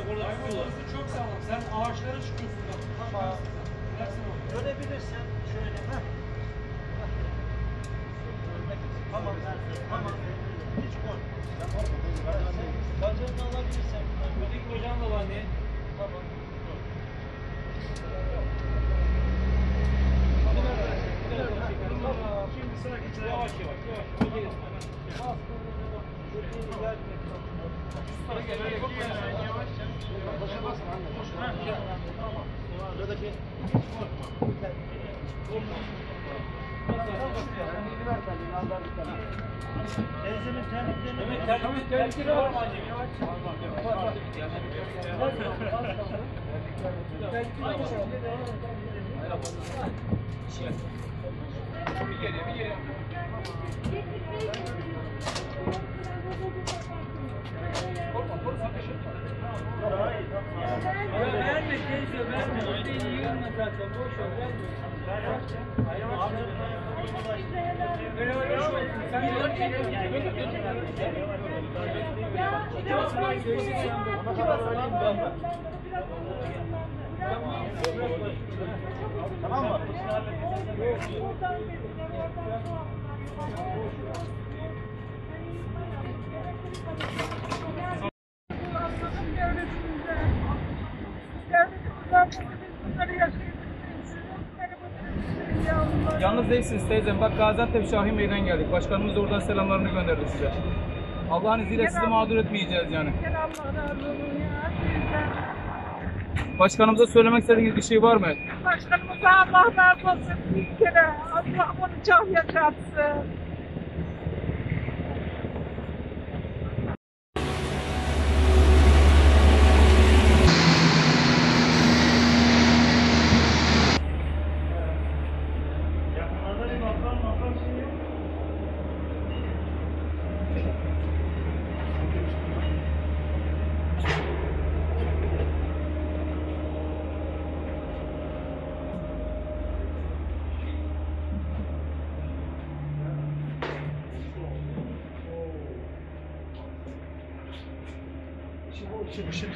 orada hayvanlarımızı çok sağlam. Sen ağaçlara çıkıyorsun bak. Tamam. Dönebilirsen şöyle. Tamam. Tamam. Hiç korkma. Bacağını alabilirsen. Buradaki bacağın da var ne? Tamam. Şimdi sakin. Yavaş yavaş. Teyzemin terliklerini... Evet, terlikleri var mı anneciğim? Bir geliyor. Verme teyze, verme. O beni yığınma zaten. Boş ver, verme. Böyle olsun. Sen Tamam mı? Yalnız değilsiniz teyzem. Bak Gaziantep Şahin Bey'den geldik. Başkanımız da oradan selamlarını gönderdi size. Allah'ın izniyle sizi mağdur etmeyeceğiz yani. Başkanımıza söylemek istediğiniz bir şey var mı? Başkanımıza Allah razı olsun. Bir kere Allah onu çok yaşatsın. Çık.